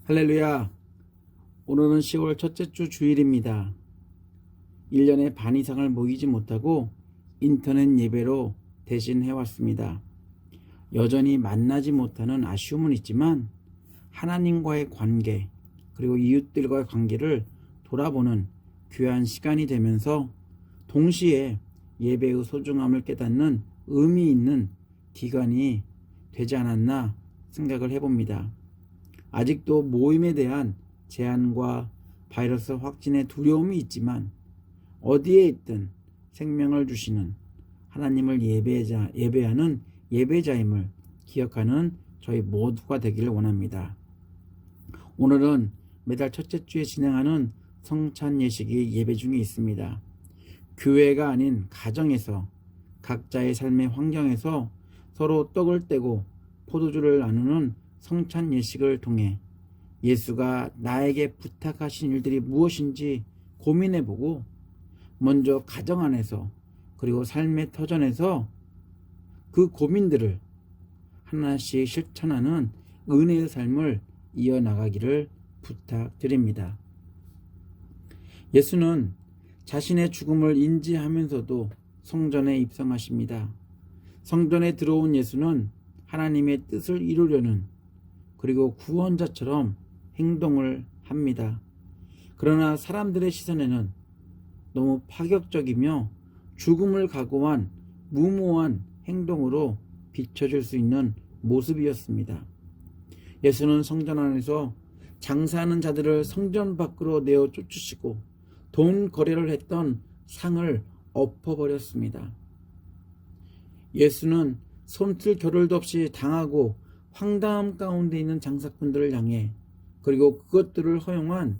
할렐루야. 오늘은 10월 첫째 주 주일입니다. 1년에 반 이상을 모이지 못하고 인터넷 예배로 대신 해왔습니다. 여전히 만나지 못하는 아쉬움은 있지만 하나님과의 관계 그리고 이웃들과의 관계를 돌아보는 귀한 시간이 되면서 동시에 예배의 소중함을 깨닫는 의미 있는 기간이 되지 않았나 생각을 해봅니다. 아직도 모임에 대한 제한과 바이러스 확진의 두려움이 있지만 어디에 있든 생명을 주시는 하나님을 예배하는 예배자임을 기억하는 저희 모두가 되기를 원합니다. 오늘은 매달 첫째 주에 진행하는 성찬 예식이 예배 중에 있습니다. 교회가 아닌 가정에서 각자의 삶의 환경에서 서로 떡을 떼고 포도주를 나누는 성찬 예식을 통해 예수가 나에게 부탁하신 일들이 무엇인지 고민해보고 먼저 가정 안에서 그리고 삶의 터전에서 그 고민들을 하나씩 실천하는 은혜의 삶을 이어나가기를 부탁드립니다. 예수는 자신의 죽음을 인지하면서도 성전에 입성하십니다. 성전에 들어온 예수는 하나님의 뜻을 이루려는 그리고 구원자처럼 행동을 합니다. 그러나 사람들의 시선에는 너무 파격적이며 죽음을 각오한 무모한 행동으로 비춰질 수 있는 모습이었습니다. 예수는 성전 안에서 장사하는 자들을 성전 밖으로 내어 쫓으시고 돈 거래를 했던 상을 엎어버렸습니다. 예수는 손틀 겨를도 없이 당하고 황당함 가운데 있는 장사꾼들을 향해 그리고 그것들을 허용한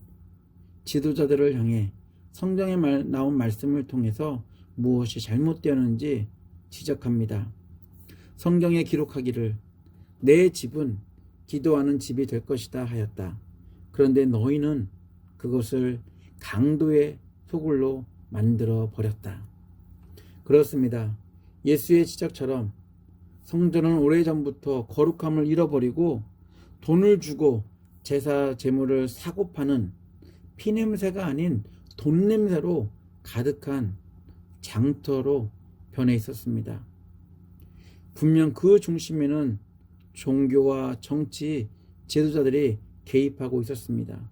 지도자들을 향해 성경에 나온 말씀을 통해서 무엇이 잘못되었는지 지적합니다. 성경에 기록하기를 내 집은 기도하는 집이 될 것이다 하였다. 그런데 너희는 그것을 강도의 소굴로 만들어 버렸다. 그렇습니다. 예수의 지적처럼 성전은 오래전부터 거룩함을 잃어버리고 돈을 주고 제사 제물을 사고 파는 피냄새가 아닌 돈냄새로 가득한 장터로 변해 있었습니다. 분명 그 중심에는 종교와 정치, 지도자들이 개입하고 있었습니다.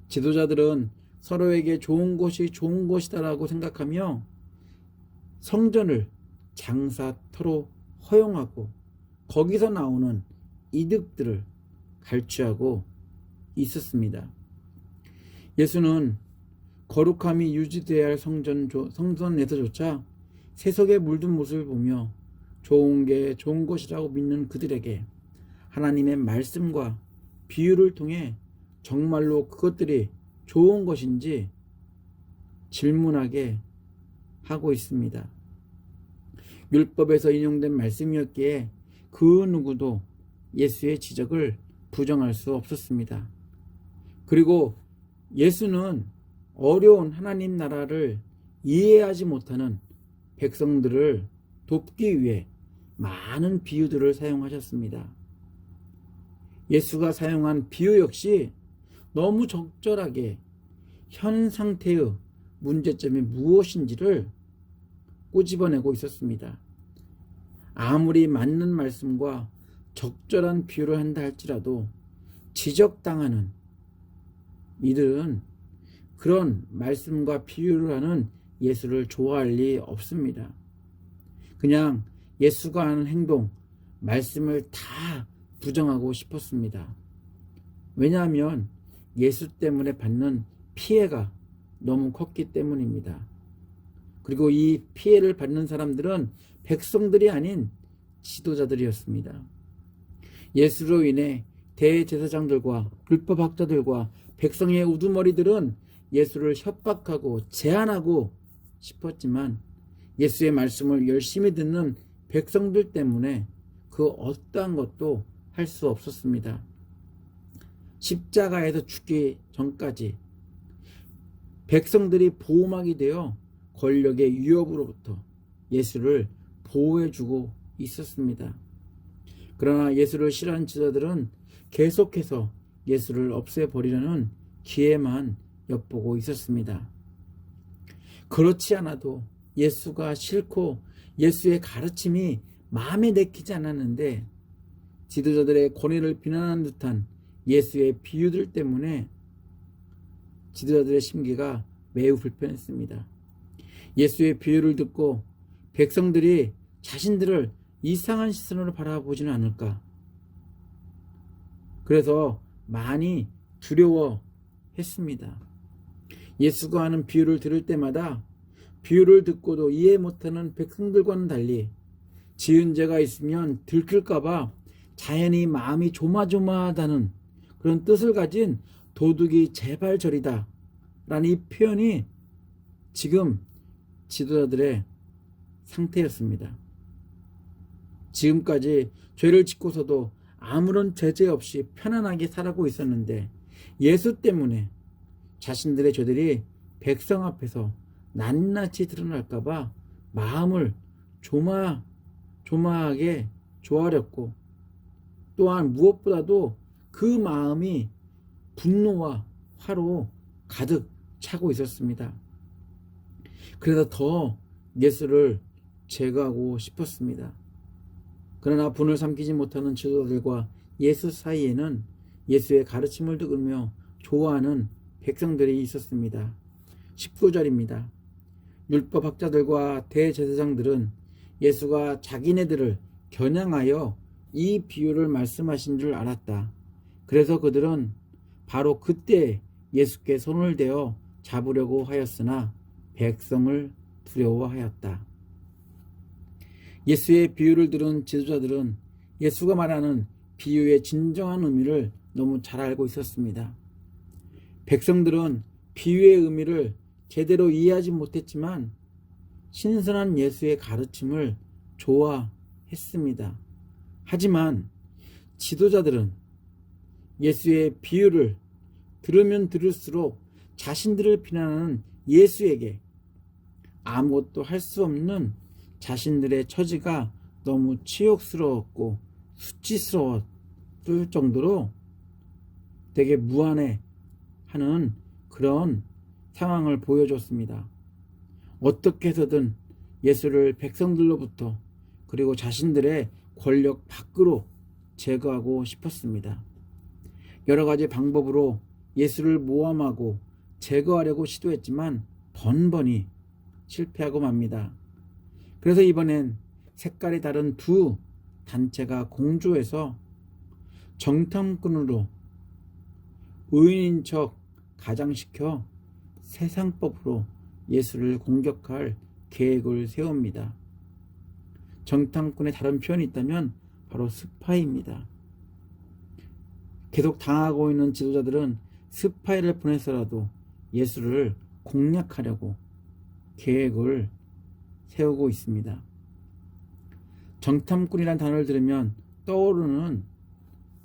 지도자들은 서로에게 좋은 것이 좋은 것이다라고 생각하며 성전을 장사터로 허용하고 거기서 나오는 이득들을 갈취하고 있었습니다. 예수는 거룩함이 유지되어야 할 성전에서조차 세속에 물든 모습을 보며 좋은 게 좋은 것이라고 믿는 그들에게 하나님의 말씀과 비유를 통해 정말로 그것들이 좋은 것인지 질문하게 하고 있습니다. 율법에서 인용된 말씀이었기에 그 누구도 예수의 지적을 부정할 수 없었습니다. 그리고 예수는 어려운 하나님 나라를 이해하지 못하는 백성들을 돕기 위해 많은 비유들을 사용하셨습니다. 예수가 사용한 비유 역시 너무 적절하게 현 상태의 문제점이 무엇인지를 꼬집어내고 있었습니다. 아무리 맞는 말씀과 적절한 비유를 한다 할지라도 지적당하는 이들은 그런 말씀과 비유를 하는 예수를 좋아할 리 없습니다. 그냥 예수가 하는 행동, 말씀을 다 부정하고 싶었습니다. 왜냐하면 예수 때문에 받는 피해가 너무 컸기 때문입니다. 그리고 이 피해를 받는 사람들은 백성들이 아닌 지도자들이었습니다. 예수로 인해 대제사장들과 율법학자들과 백성의 우두머리들은 예수를 협박하고 제한하고 싶었지만 예수의 말씀을 열심히 듣는 백성들 때문에 그 어떠한 것도 할 수 없었습니다. 십자가에서 죽기 전까지 백성들이 보호막이 되어 권력의 위협으로부터 예수를 보호해주고 있었습니다. 그러나 예수를 싫어하는 지도자들은 계속해서 예수를 없애버리려는 기회만 엿보고 있었습니다. 그렇지 않아도 예수가 싫고 예수의 가르침이 마음에 내키지 않았는데 지도자들의 권위를 비난하는 듯한 예수의 비유들 때문에 지도자들의 심기가 매우 불편했습니다. 예수의 비유를 듣고 백성들이 자신들을 이상한 시선으로 바라보지는 않을까. 그래서 많이 두려워했습니다. 예수가 하는 비유를 들을 때마다 비유를 듣고도 이해 못하는 백성들과는 달리 지은 죄가 있으면 들킬까봐 자연히 마음이 조마조마하다는 그런 뜻을 가진 도둑이 제발 저리다 라는 이 표현이 지금 지도자들의 상태였습니다. 지금까지 죄를 짓고서도 아무런 제재 없이 편안하게 살아고 있었는데 예수 때문에 자신들의 죄들이 백성 앞에서 낱낱이 드러날까봐 마음을 조마하게 조아렸고 또한 무엇보다도 그 마음이 분노와 화로 가득 차고 있었습니다. 그래서 더 예수를 제거하고 싶었습니다. 그러나 분을 삼키지 못하는 지도자들과 예수 사이에는 예수의 가르침을 들으며 좋아하는 백성들이 있었습니다. 19절입니다. 율법학자들과 대제사장들은 예수가 자기네들을 겨냥하여 이 비유를 말씀하신 줄 알았다. 그래서 그들은 바로 그때 예수께 손을 대어 잡으려고 하였으나 백성을 두려워하였다. 예수의 비유를 들은 지도자들은 예수가 말하는 비유의 진정한 의미를 너무 잘 알고 있었습니다. 백성들은 비유의 의미를 제대로 이해하지 못했지만 신선한 예수의 가르침을 좋아했습니다. 하지만 지도자들은 예수의 비유를 들으면 들을수록 자신들을 비난하는 예수에게 아무것도 할 수 없는 자신들의 처지가 너무 치욕스러웠고 수치스러웠을 정도로 되게 무안해하는 그런 상황을 보여줬습니다. 어떻게 해서든 예수를 백성들로부터 그리고 자신들의 권력 밖으로 제거하고 싶었습니다. 여러 가지 방법으로 예수를 모함하고 제거하려고 시도했지만 번번이 실패하고 맙니다. 그래서 이번엔 색깔이 다른 두 단체가 공조해서 정탐꾼으로 의인인 척 가장시켜 세상법으로 예수를 공격할 계획을 세웁니다. 정탐꾼의 다른 표현이 있다면 바로 스파이입니다. 계속 당하고 있는 지도자들은 스파이를 보내서라도 예수를 공략하려고 계획을 세우고 있습니다. 정탐꾼이란 단어를 들으면 떠오르는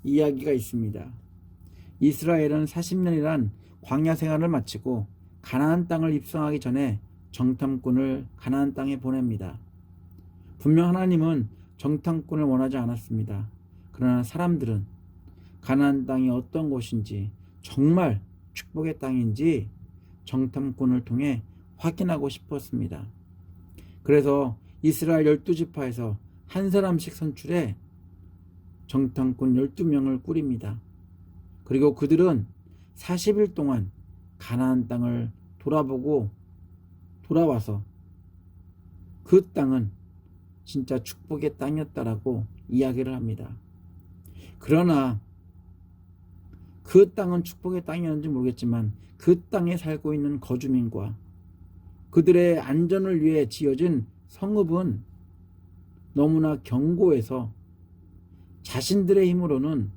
이야기가 있습니다. 이스라엘은 40년이란 광야 생활을 마치고 가나안 땅을 입성하기 전에 정탐꾼을 가나안 땅에 보냅니다. 분명 하나님은 정탐꾼을 원하지 않았습니다. 그러나 사람들은 가나안 땅이 어떤 곳인지 정말 축복의 땅인지 정탐꾼을 통해 확인하고 싶었습니다. 그래서 이스라엘 12지파에서 한 사람씩 선출해 정탐꾼 12명을 꾸립니다. 그리고 그들은 40일 동안 가나안 땅을 돌아보고 돌아와서 그 땅은 진짜 축복의 땅이었다라고 이야기를 합니다. 그러나 그 땅은 축복의 땅이었는지 모르겠지만 그 땅에 살고 있는 거주민과 그들의 안전을 위해 지어진 성읍은 너무나 견고해서 자신들의 힘으로는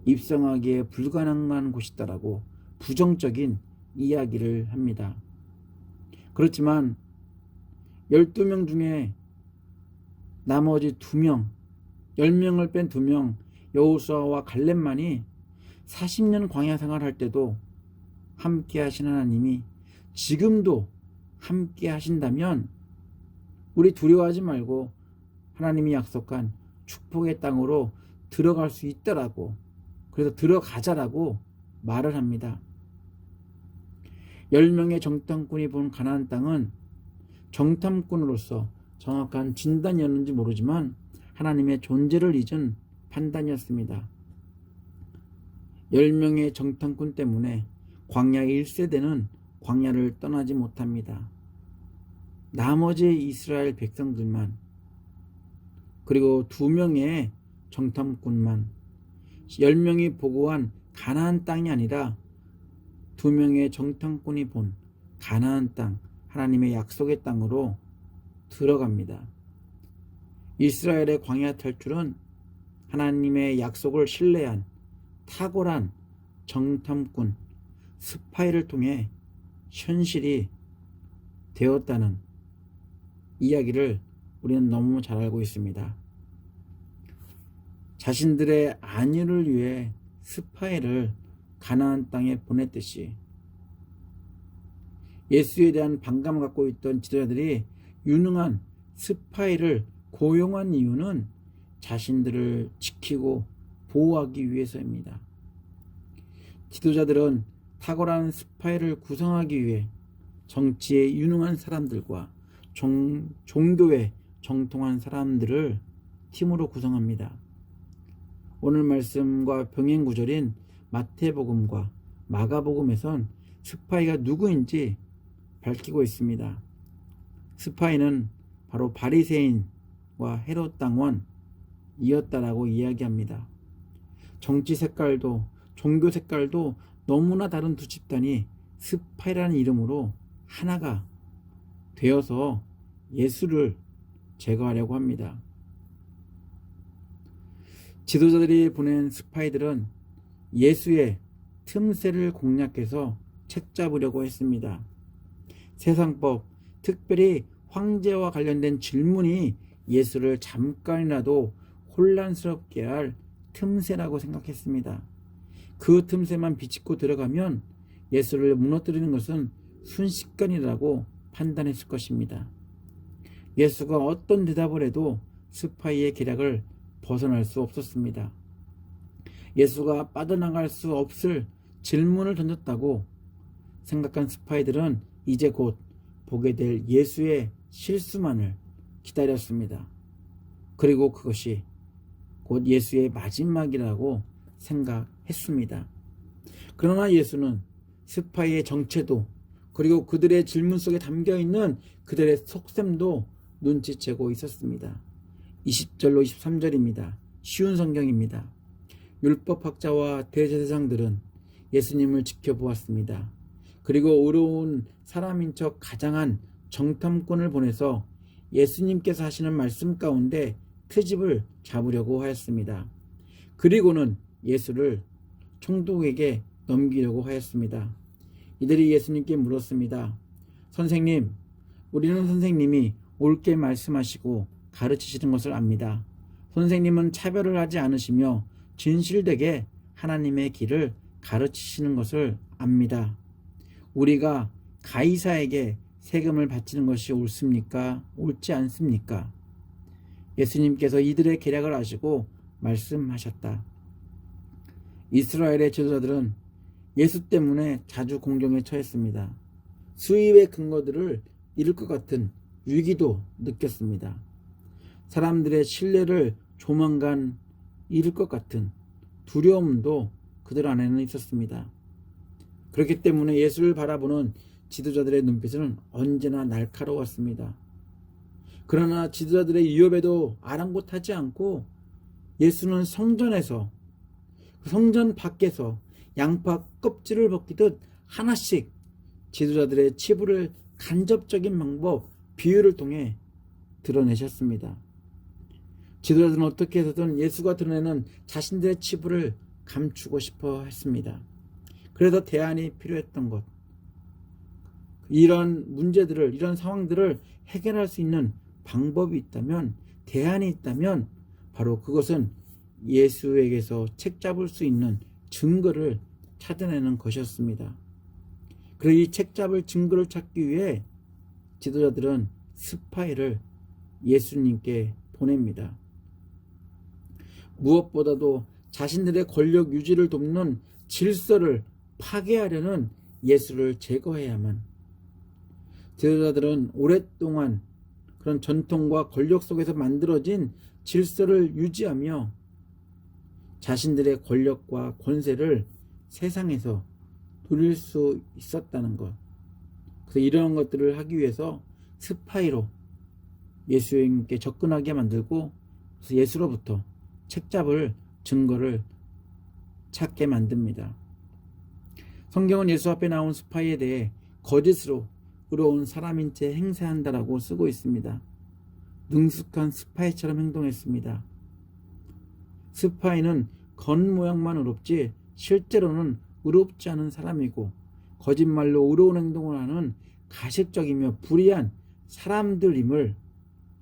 입성하기에 불가능한 곳이다라고 부정적인 이야기를 합니다. 그렇지만 12명 중에 나머지 2명, 10명을 뺀 2명, 여호수아와 갈렙만이 40년 광야 생활할 때도 함께 하신 하나님이 지금도 함께 하신다면 우리 두려워하지 말고 하나님이 약속한 축복의 땅으로 들어갈 수 있다라고 그래서 들어가자라고 말을 합니다. 10명의 정탐꾼이 본 가나안 땅은 정탐꾼으로서 정확한 진단이었는지 모르지만 하나님의 존재를 잊은 판단이었습니다. 10명의 정탐꾼 때문에 광야 1세대는 광야를 떠나지 못합니다. 나머지 이스라엘 백성들만, 그리고 2명의 정탐꾼만, 10명이 보고한 가나안 땅이 아니라 2명의 정탐꾼이 본 가나안 땅, 하나님의 약속의 땅으로 들어갑니다. 이스라엘의 광야 탈출은 하나님의 약속을 신뢰한 탁월한 정탐꾼 스파이를 통해 현실이 되었다는 이야기를 우리는 너무 잘 알고 있습니다. 자신들의 안위를 위해 스파이를 가나안 땅에 보냈듯이 예수에 대한 반감을 갖고 있던 지도자들이 유능한 스파이를 고용한 이유는 자신들을 지키고 보호하기 위해서입니다. 지도자들은 탁월한 스파이를 구성하기 위해 정치에 유능한 사람들과 종교에 정통한 사람들을 팀으로 구성합니다. 오늘 말씀과 병행 구절인 마태복음과 마가복음에선 스파이가 누구인지 밝히고 있습니다. 스파이는 바로 바리새인과 헤롯 당원이었다라고 이야기합니다. 정치 색깔도 종교 색깔도 너무나 다른 두 집단이 스파이라는 이름으로 하나가 되어서 예수를 제거하려고 합니다. 지도자들이 보낸 스파이들은 예수의 틈새를 공략해서 책잡으려고 했습니다. 세상법, 특별히 황제와 관련된 질문이 예수를 잠깐이라도 혼란스럽게 할 틈새라고 생각했습니다. 그 틈새만 비집고 들어가면 예수를 무너뜨리는 것은 순식간이라고 판단했을 것입니다. 예수가 어떤 대답을 해도 스파이의 계략을 벗어날 수 없었습니다. 예수가 빠져나갈 수 없을 질문을 던졌다고 생각한 스파이들은 이제 곧 보게 될 예수의 실수만을 기다렸습니다. 그리고 그것이 곧 예수의 마지막이라고 생각했습니다. 그러나 예수는 스파이의 정체도 그리고 그들의 질문 속에 담겨있는 그들의 속셈도 눈치채고 있었습니다. 20절로 23절입니다. 쉬운 성경입니다. 율법학자와 대제사장들은 예수님을 지켜보았습니다. 그리고 의로운 사람인 척 가장한 정탐꾼을 보내서 예수님께서 하시는 말씀 가운데 트집을 잡으려고 하였습니다. 그리고는 예수를 총독에게 넘기려고 하였습니다. 이들이 예수님께 물었습니다. 선생님, 우리는 선생님이 옳게 말씀하시고 가르치시는 것을 압니다. 선생님은 차별을 하지 않으시며 진실되게 하나님의 길을 가르치시는 것을 압니다. 우리가 가이사에게 세금을 바치는 것이 옳습니까? 옳지 않습니까? 예수님께서 이들의 계략을 아시고 말씀하셨다. 이스라엘의 지도자들은 예수 때문에 자주 공경에 처했습니다. 수입의 근거들을 잃을 것 같은 위기도 느꼈습니다. 사람들의 신뢰를 조만간 잃을 것 같은 두려움도 그들 안에는 있었습니다. 그렇기 때문에 예수를 바라보는 지도자들의 눈빛은 언제나 날카로웠습니다. 그러나 지도자들의 위협에도 아랑곳하지 않고 예수는 성전에서, 성전 밖에서 양파 껍질을 벗기듯 하나씩 지도자들의 치부를 간접적인 방법, 비유를 통해 드러내셨습니다. 지도자들은 어떻게 해서든 예수가 드러내는 자신들의 치부를 감추고 싶어 했습니다. 그래서 대안이 필요했던 것, 이런 문제들을, 이런 상황들을 해결할 수 있는 방법이 있다면, 대안이 있다면 바로 그것은 예수에게서 책잡을 수 있는 증거를 찾아내는 것이었습니다. 그래서 이 책잡을 증거를 찾기 위해 지도자들은 스파이를 예수님께 보냅니다. 무엇보다도 자신들의 권력 유지를 돕는 질서를 파괴하려는 예수를 제거해야만 지도자들은 오랫동안 그런 전통과 권력 속에서 만들어진 질서를 유지하며 자신들의 권력과 권세를 세상에서 누릴 수 있었다는 것. 그래서 이러한 것들을 하기 위해서 스파이로 예수님께 접근하게 만들고 그래서 예수로부터 책잡을 증거를 찾게 만듭니다. 성경은 예수 앞에 나온 스파이에 대해 거짓으로 의로운 사람인 채 행세한다라고 쓰고 있습니다. 능숙한 스파이처럼 행동했습니다. 스파이는 겉모양만 의롭지 실제로는 의롭지 않은 사람이고 거짓말로 의로운 행동을 하는 가식적이며 불의한 사람들임을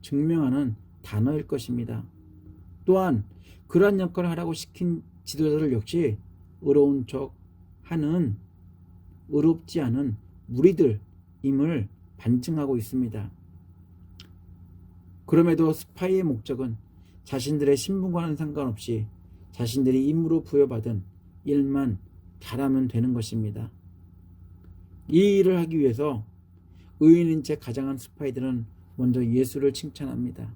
증명하는 단어일 것입니다. 또한 그러한 역할을 하라고 시킨 지도자들 역시 의로운 척 하는 의롭지 않은 무리들임을 반증하고 있습니다. 그럼에도 스파이의 목적은 자신들의 신분과는 상관없이 자신들이 임무로 부여받은 일만 잘하면 되는 것입니다. 이 일을 하기 위해서 의인인 채 가장한 스파이들은 먼저 예수를 칭찬합니다.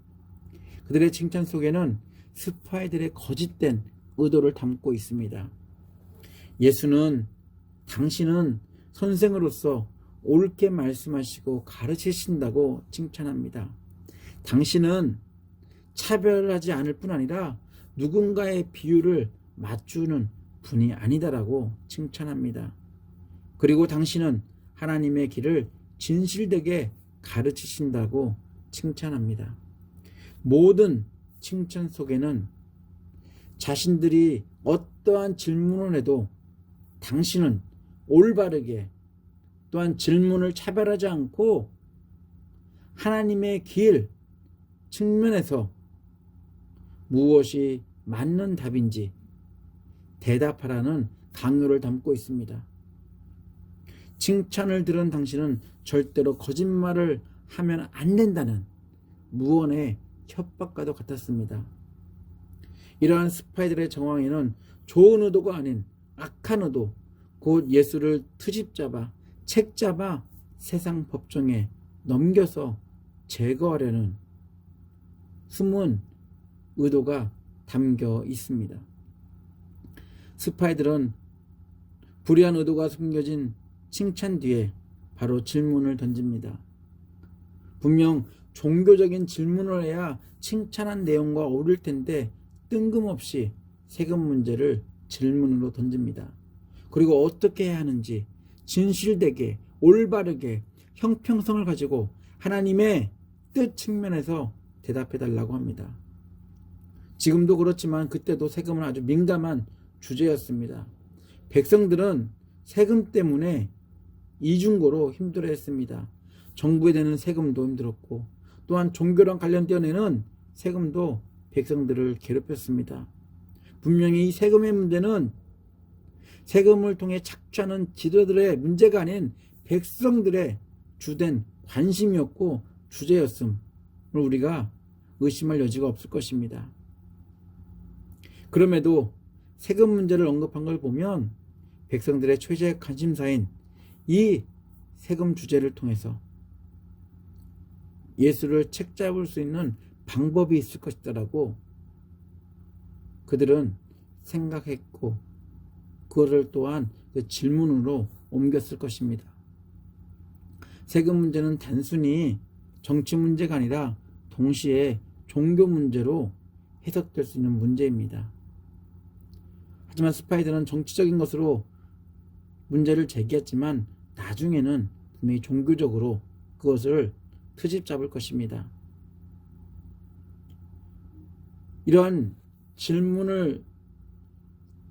그들의 칭찬 속에는 스파이들의 거짓된 의도를 담고 있습니다. 예수는 당신은 선생으로서 옳게 말씀하시고 가르치신다고 칭찬합니다. 당신은 차별하지 않을 뿐 아니라 누군가의 비유를 맞추는 분이 아니다라고 칭찬합니다. 그리고 당신은 하나님의 길을 진실되게 가르치신다고 칭찬합니다. 모든 칭찬 속에는 자신들이 어떠한 질문을 해도 당신은 올바르게 또한 질문을 차별하지 않고 하나님의 길 측면에서 무엇이 맞는 답인지 대답하라는 강요를 담고 있습니다. 칭찬을 들은 당신은 절대로 거짓말을 하면 안 된다는 무언의 협박과도 같았습니다. 이러한 스파이들의 정황에는 좋은 의도가 아닌 악한 의도, 곧 예수를 트집잡아 책잡아 세상 법정에 넘겨서 제거하려는 숨은 의도가 담겨 있습니다. 스파이들은 불의한 의도가 숨겨진 칭찬 뒤에 바로 질문을 던집니다. 분명 종교적인 질문을 해야 칭찬한 내용과 어울릴 텐데 뜬금없이 세금 문제를 질문으로 던집니다. 그리고 어떻게 해야 하는지 진실되게 올바르게 형평성을 가지고 하나님의 뜻 측면에서 대답해달라고 합니다. 지금도 그렇지만 그때도 세금은 아주 민감한 주제였습니다. 백성들은 세금 때문에 이중고로 힘들어했습니다. 정부에 대는 세금도 힘들었고 또한 종교랑 관련되어 내는 세금도 백성들을 괴롭혔습니다. 분명히 이 세금의 문제는 세금을 통해 착취하는 지도자들의 문제가 아닌 백성들의 주된 관심이었고 주제였음을 우리가 의심할 여지가 없을 것입니다. 그럼에도 세금 문제를 언급한 걸 보면 백성들의 최대 관심사인 이 세금 주제를 통해서 예수를 책잡을 수 있는 방법이 있을 것이다라고 그들은 생각했고 그것을 또한 그 질문으로 옮겼을 것입니다. 세금 문제는 단순히 정치 문제가 아니라 동시에 종교 문제로 해석될 수 있는 문제입니다. 하지만 스파이들은 정치적인 것으로 문제를 제기했지만 나중에는 분명히 종교적으로 그것을 트집 잡을 것입니다. 이러한 질문을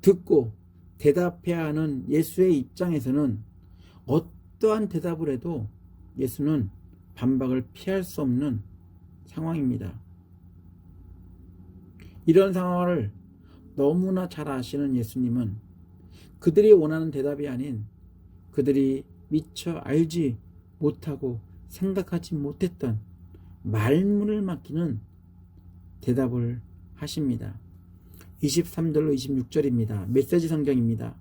듣고 대답해야 하는 예수의 입장에서는 어떠한 대답을 해도 예수는 반박을 피할 수 없는 상황입니다. 이런 상황을 너무나 잘 아시는 예수님은 그들이 원하는 대답이 아닌 그들이 미처 알지 못하고 생각하지 못했던 말문을 막히는 대답을 하십니다. 23절로 26절입니다. 메시지 성경입니다.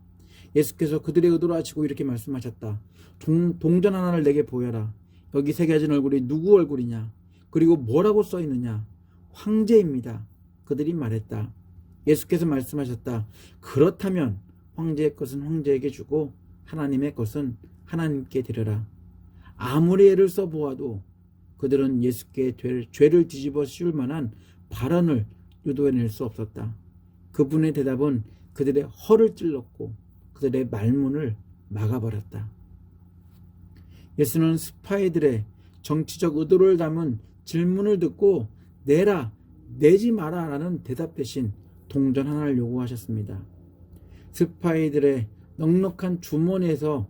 예수께서 그들의 의도를 아시고 이렇게 말씀하셨다. 동전 하나를 내게 보여라. 여기 새겨진 얼굴이 누구 얼굴이냐? 그리고 뭐라고 써 있느냐? 황제입니다. 그들이 말했다. 예수께서 말씀하셨다. 그렇다면 황제의 것은 황제에게 주고 하나님의 것은 하나님께 드려라. 아무리 애를 써보아도 그들은 예수께 죄를 뒤집어 씌울 만한 발언을 유도해낼 수 없었다. 그분의 대답은 그들의 허를 찔렀고 그들의 말문을 막아버렸다. 예수는 스파이들의 정치적 의도를 담은 질문을 듣고 내라, 내지 마라 라는 대답 대신 동전 하나를 요구하셨습니다. 스파이들의 넉넉한 주머니에서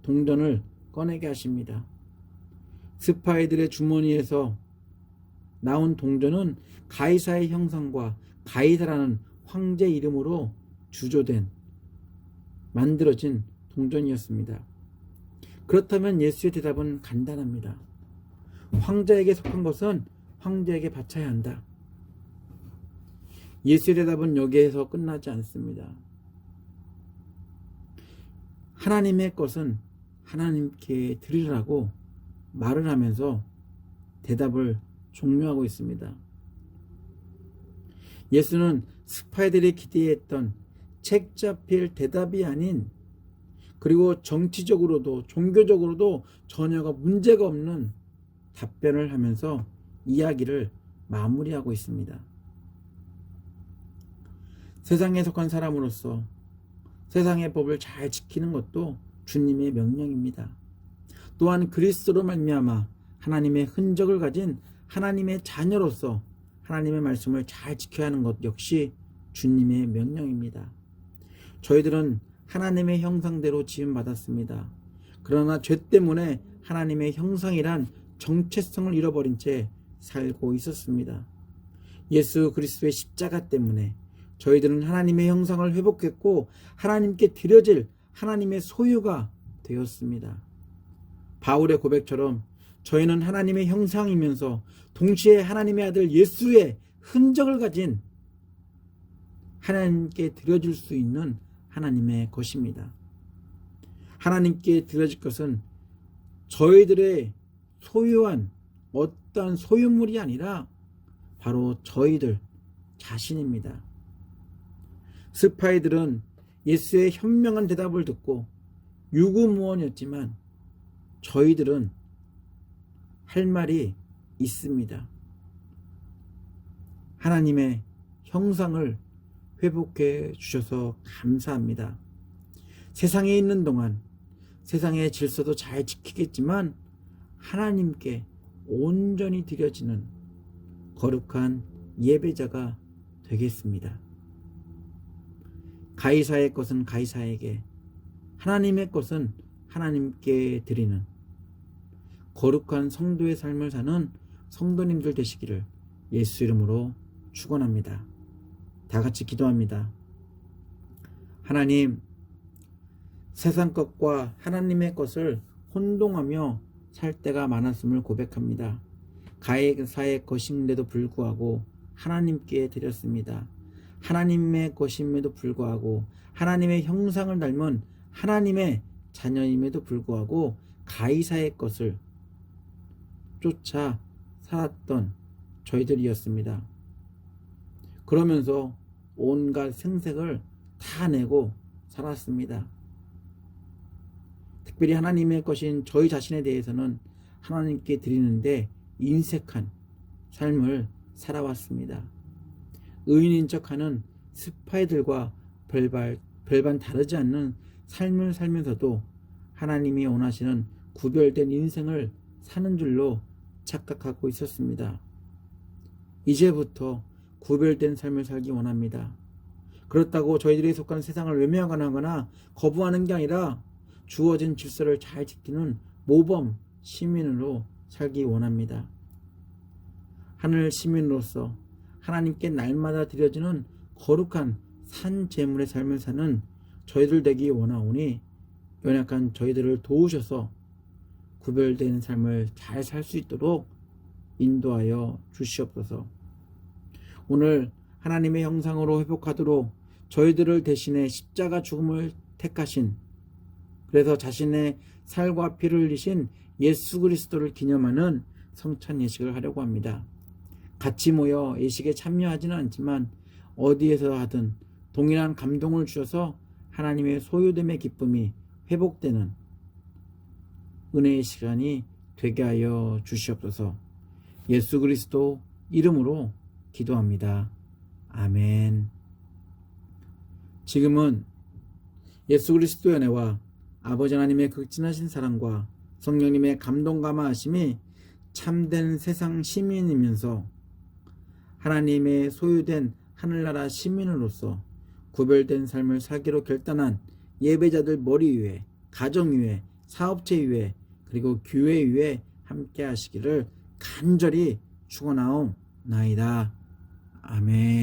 동전을 꺼내게 하십니다. 스파이들의 주머니에서 나온 동전은 가이사의 형상과 가이사라는 황제 이름으로 주조된 만들어진 동전이었습니다. 그렇다면 예수의 대답은 간단합니다. 황제에게 속한 것은 황제에게 바쳐야 한다. 예수의 대답은 여기에서 끝나지 않습니다. 하나님의 것은 하나님께 드리라고 말을 하면서 대답을 종료하고 있습니다. 예수는 스파이들이 기대했던 책 잡힐 대답이 아닌, 그리고 정치적으로도 종교적으로도 전혀가 문제가 없는 답변을 하면서 이야기를 마무리하고 있습니다. 세상에 속한 사람으로서 세상의 법을 잘 지키는 것도 주님의 명령입니다. 또한 그리스도로 말미암아 하나님의 흔적을 가진 하나님의 자녀로서 하나님의 말씀을 잘 지켜야 하는 것 역시 주님의 명령입니다. 저희들은 하나님의 형상대로 지음받았습니다. 그러나 죄 때문에 하나님의 형상이란 정체성을 잃어버린 채 살고 있었습니다. 예수 그리스도의 십자가 때문에 저희들은 하나님의 형상을 회복했고 하나님께 드려질 하나님의 소유가 되었습니다. 바울의 고백처럼 저희는 하나님의 형상이면서 동시에 하나님의 아들 예수의 흔적을 가진 하나님께 드려질 수 있는 하나님의 것입니다. 하나님께 드려질 것은 저희들의 소유한 어떠한 소유물이 아니라 바로 저희들 자신입니다. 스파이들은 예수의 현명한 대답을 듣고 유구무원이었지만 저희들은 할 말이 있습니다. 하나님의 형상을 회복해 주셔서 감사합니다. 세상에 있는 동안 세상의 질서도 잘 지키겠지만 하나님께 온전히 드려지는 거룩한 예배자가 되겠습니다. 가이사의 것은 가이사에게, 하나님의 것은 하나님께 드리는 거룩한 성도의 삶을 사는 성도님들 되시기를 예수 이름으로 축원합니다. 다 같이 기도합니다. 하나님, 세상 것과 하나님의 것을 혼동하며 살 때가 많았음을 고백합니다. 가이사의 것인데도 불구하고 하나님께 드렸습니다. 하나님의 것임에도 불구하고 하나님의 형상을 닮은 하나님의 자녀임에도 불구하고 가이사의 것을 쫓아 살았던 저희들이었습니다. 그러면서 온갖 생색을 다 내고 살았습니다. 특별히 하나님의 것인 저희 자신에 대해서는 하나님께 드리는데 인색한 삶을 살아왔습니다. 의인인 척하는 스파이들과 별반 다르지 않는 삶을 살면서도 하나님이 원하시는 구별된 인생을 사는 줄로 착각하고 있었습니다. 이제부터 구별된 삶을 살기 원합니다. 그렇다고 저희들이 속한 세상을 외면하거나 거부하는 게 아니라 주어진 질서를 잘 지키는 모범 시민으로 살기 원합니다. 하늘 시민으로서 하나님께 날마다 드려지는 거룩한 산 제물의 삶을 사는 저희들 되기 원하오니 연약한 저희들을 도우셔서 구별된 삶을 잘 살 수 있도록 인도하여 주시옵소서. 오늘 하나님의 형상으로 회복하도록 저희들을 대신해 십자가 죽음을 택하신, 그래서 자신의 살과 피를 흘리신 예수 그리스도를 기념하는 성찬 예식을 하려고 합니다. 같이 모여 예식에 참여하지는 않지만 어디에서 하든 동일한 감동을 주셔서 하나님의 소유됨의 기쁨이 회복되는 은혜의 시간이 되게 하여 주시옵소서. 예수 그리스도 이름으로 기도합니다. 아멘. 지금은 예수 그리스도의 은혜와 아버지 하나님의 극진하신 사랑과 성령님의 감동 감화하심이 참된 세상 시민이면서 하나님의 소유된 하늘나라 시민으로서 구별된 삶을 살기로 결단한 예배자들 머리 위에, 가정 위에, 사업체 위에, 그리고 교회 위에 함께 하시기를 간절히 축원하옵나이다. 아멘.